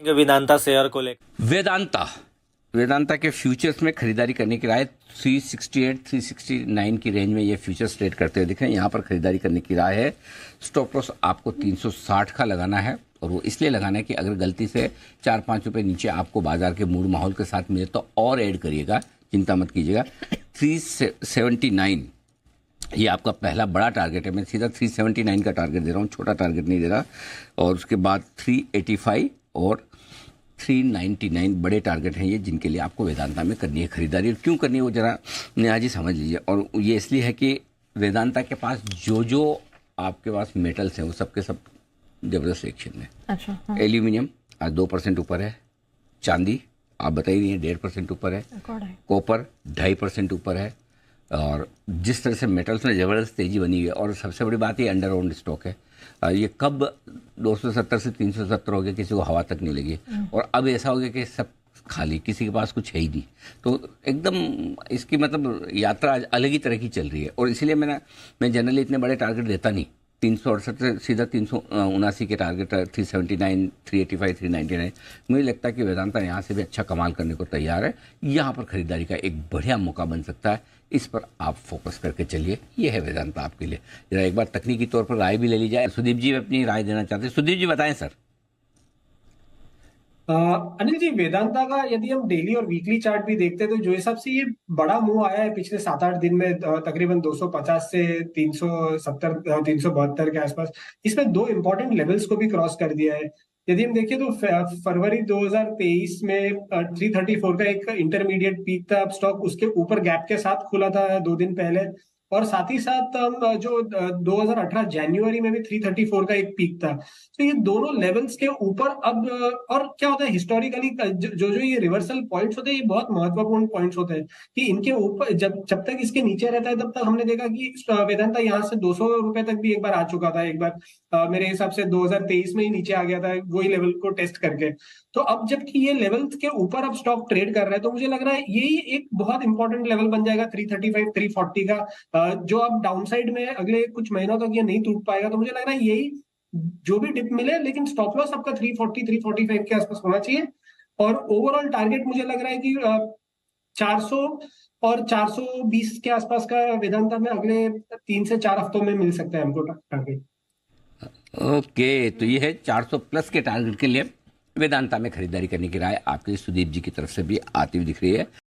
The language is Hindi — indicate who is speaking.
Speaker 1: वेदांता शेयर को लेकर।
Speaker 2: वेदांता वेदांता के फ्यूचर्स में खरीदारी करने की राय 368 369 की रेंज में ये फ्यूचर्स ट्रेड करते हुए दिख रहे हैं। यहाँ पर खरीदारी करने की राय है। स्टॉप लॉस आपको 360 का लगाना है और वो इसलिए लगाना है कि अगर गलती से 4-5 रुपए नीचे आपको बाजार के मूड माहौल के साथ मिले तो और ऐड करिएगा, चिंता मत कीजिएगा। 379 ये आपका पहला बड़ा टारगेट है। मैं सीधा 379 का टारगेट दे रहा हूँ, छोटा टारगेट नहीं दे रहा। और उसके बाद 385 और 399 बड़े टारगेट हैं ये, जिनके लिए आपको वेदांता में करनी है खरीदारी। और क्यों करनी है वो जरा नेहा जी समझ लीजिए। और ये इसलिए है कि वेदांता के पास जो आपके पास मेटल्स हैं वो सबके सब जबरदस्त एक्शन में।
Speaker 3: अच्छा, हाँ।
Speaker 2: एल्यूमिनियम आज 2% ऊपर है, चांदी आप बताइए नहीं है 1.5% ऊपर है, कॉपर 2.5% ऊपर है। और जिस तरह से मेटल्स में ज़बरदस्त तेज़ी बनी हुई है। और सबसे बड़ी बात ये अंडर ओन्ड स्टॉक है। ये कब 270 से 370 हो गया, किसी को हवा तक नहीं लगी। और अब ऐसा हो गया कि सब खाली, किसी के पास कुछ है ही नहीं। तो एकदम इसकी मतलब यात्रा अलग ही तरह की चल रही है। और इसीलिए मैं जनरली इतने बड़े टारगेट देता नहीं। 368 से सीधा 379 के टारगेट, 379, 385, 399। मुझे लगता है कि वेदांता यहाँ से भी अच्छा कमाल करने को तैयार है। यहाँ पर खरीदारी का एक बढ़िया मौका बन सकता है, इस पर आप फोकस करके चलिए। ये है वेदांता आपके लिए। जरा एक बार तकनीकी तौर पर राय भी ले ली जाए। सुदीप जी अपनी राय देना चाहते हैं। सुदीप जी बताएं सर।
Speaker 4: अनिल जी, वेदांता का यदि हम डेली और वीकली चार्ट भी देखते हैं तो जो हिसाब से ये बड़ा मूव आया है पिछले 7-8 दिन में, तकरीबन 250 से 370 372 के आसपास, इसमें दो इंपॉर्टेंट लेवल्स को भी क्रॉस कर दिया है। यदि हम देखें तो फरवरी 2023 में 334 का एक इंटरमीडिएट पीक था। अब स्टॉक उसके ऊपर गैप के साथ खुला था 2 दिन पहले। और साथ ही साथ जो 2018 जनवरी में भी 334 का एक पीक था। तो ये दोनों लेवल्स के ऊपर अब और क्या होता है हिस्टोरिकली, जो ये रिवर्सल पॉइंट्स होते हैं ये बहुत महत्वपूर्ण पॉइंट्स होते हैं कि इनके ऊपर जब तक इसके नीचे रहता है तब तक हमने देखा कि वेदांता यहाँ से 200 रुपए तक भी एक बार आ चुका था। एक बार मेरे हिसाब से 2023 में ही नीचे आ गया था वही लेवल को टेस्ट करके। तो अब जबकि ये लेवल्स के ऊपर अब स्टॉक ट्रेड कर रहा है तो मुझे लग रहा है यही एक बहुत इंपॉर्टेंट लेवल बन जाएगा 335 340 का, जो अब डाउनसाइड में अगले कुछ महीनों तक ये नहीं टूट पाएगा। तो मुझे लग रहा है यही जो भी डिप मिले, लेकिन स्टॉप लॉस आपका 340 345 के आसपास होना चाहिए। और ओवरऑल टारगेट मुझे लग रहा है कि 400 और 420 के आसपास का वेदांता में अगले 3 से 4 हफ्तों में मिल सकता है हमको टारगेट।
Speaker 2: ओके, तो ये है 400 प्लस के टारगेट के लिए वेदांता में खरीदारी करने की राय आपके सुदीप जी की तरफ से भी आती हुई दिख रही है।